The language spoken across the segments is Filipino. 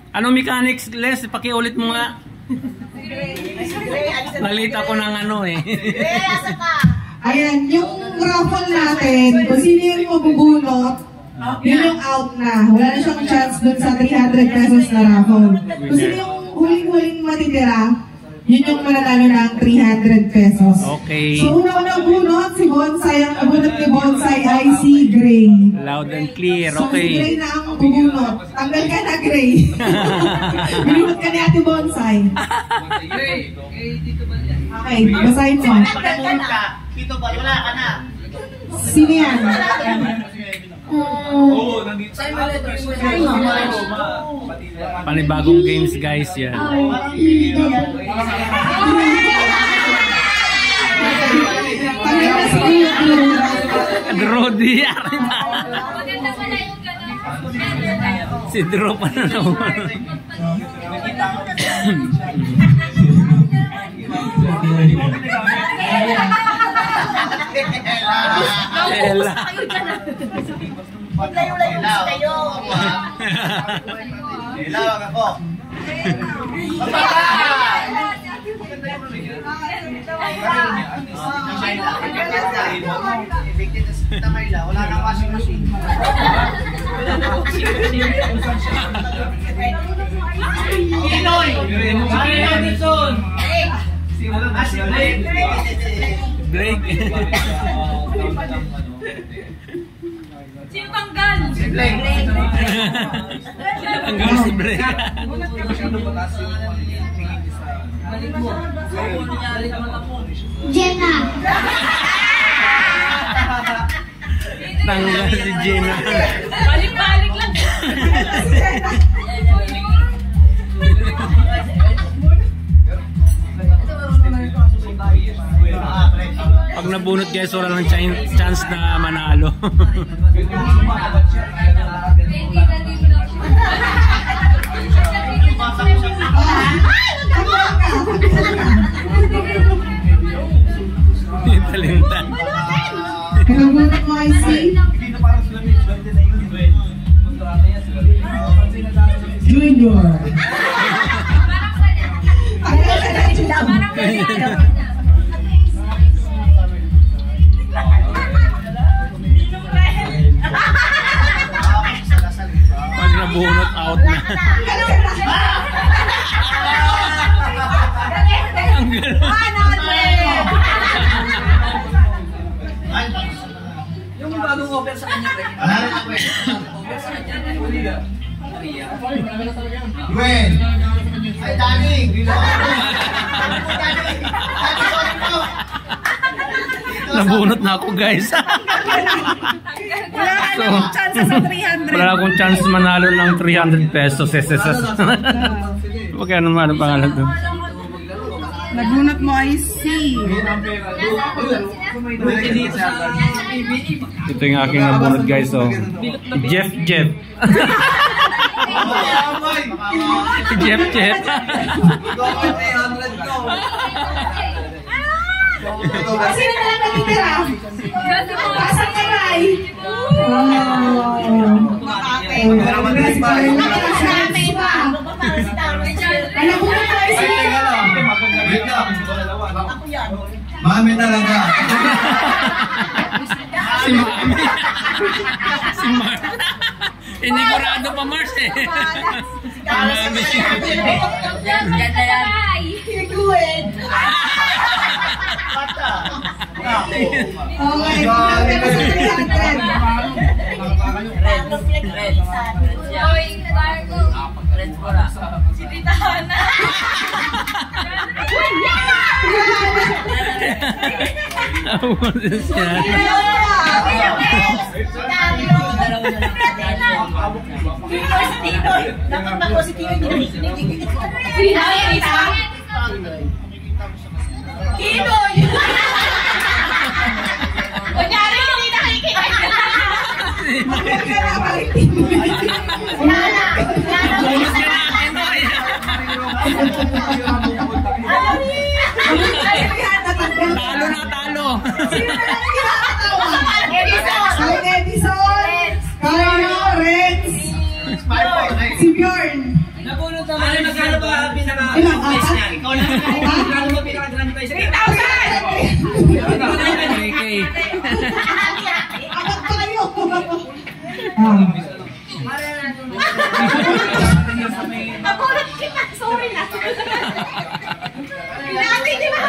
Anong mechanics, Les? Pakiulit mo nga. Nalita ko ng ano eh. Ayan, yung raffle natin, kung sino yung mabubunot, yun yung out na. Wala na siyang chance dun sa 300 pesos na raffle. Kung sino yung huling-huling matitira, yun yung mananalo ng 300 pesos. Okay. So, una-unang bunot, si Bonsai, ang abunot ni Bonsai ay si Gray. Loud and clear, okay. So, si Gray na ang bubunot. Tanggal ka na, Gray. Binunot ka ni Ate Bonsai. Okay, basahin mo. Dito ba? Wala ka na. Sino yan? Panibagong games guys yan. Drody. Si Dro pa na naman. Ella. Layo-layo kayo. Ilawag ako. Wala nang washing machine. Pinoy! Pinoy Nixon! Blake. Sino tanggal? Si Blake. Tanggal si Blake. Jenna. Tanggal si Jenna. Balik-balik lang. Pag nabunot guys, wala nang chance na manalo. Talenta. Pinabunot mo ay si Junior. Pag nabunot, out na. Yung bagong offer sa kanya. Offer sa kanya. Gwen! Ay, Dani! Nabunot na ako guys. Wala akong chance sa 300. Wala akong chance manalo ng 300 pesos. Okay, ano man ang pangalan doon? Nagbunot mo ay si Ito yung aking nabunot guys. So, Jeff. Jeff. sino na lang natitira? Pasang kamay. Nagbunot mo ay si Mami talaga. Si Mami. Si Mars. Inigurado pa Mars eh. Mami. Ganda yan. Okay, pero sa 300. Oy, Margo. Si Tita Hana. Kunyari, hindi nakikinig. Talo. Edison, Carlo, Renz, Si Bjorn. Nabunot naman. Ano, magkano ba pinaka-grand Ilang, prize apat? niya? Ikaw lang. Magkano ba pinaka-grand prize niya? 3K. Apat pa kayo. Ah. Napulot kita. Sorry na. Pinatay di ba?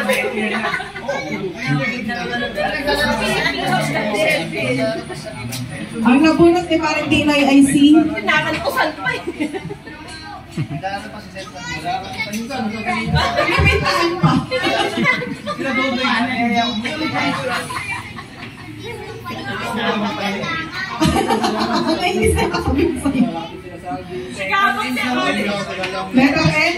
Ang nabunot ni Parang Tinoy ay si... Nakantusan pa eh. Limitaan pa. May isa ka sabihin sa'yo. Sigabot siya. Letter N?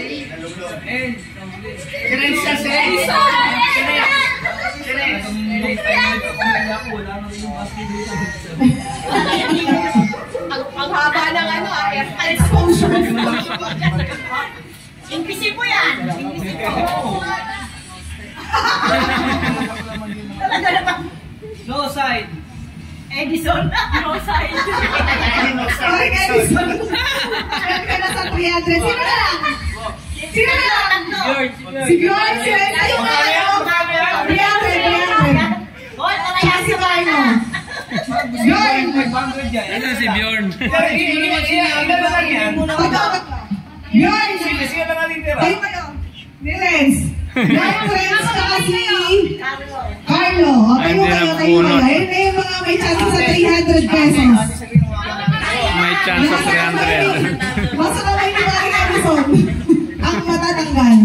Ang haba ng ano, Exposure. Invisible yan. Talaga naman. No side. Edison. No side. Okay, Edison. Meron ka na sa 300. Sino na lang? Sino na lang? Si Bjorn, si Ren. Ayun na lang. 300. Tsaka si Marno. Bjorn. Ito si Bjorn. Bjorn. Kayo kayo. Ni Renz. Bjorn, Renz, tsaka si Carlo. Okay mo kayo, kayo kayo. Ayun na yung mga may chance sa 300 pesos. May chance sa 300. Basta kamay ni Maring Edison. Ang matatanggal.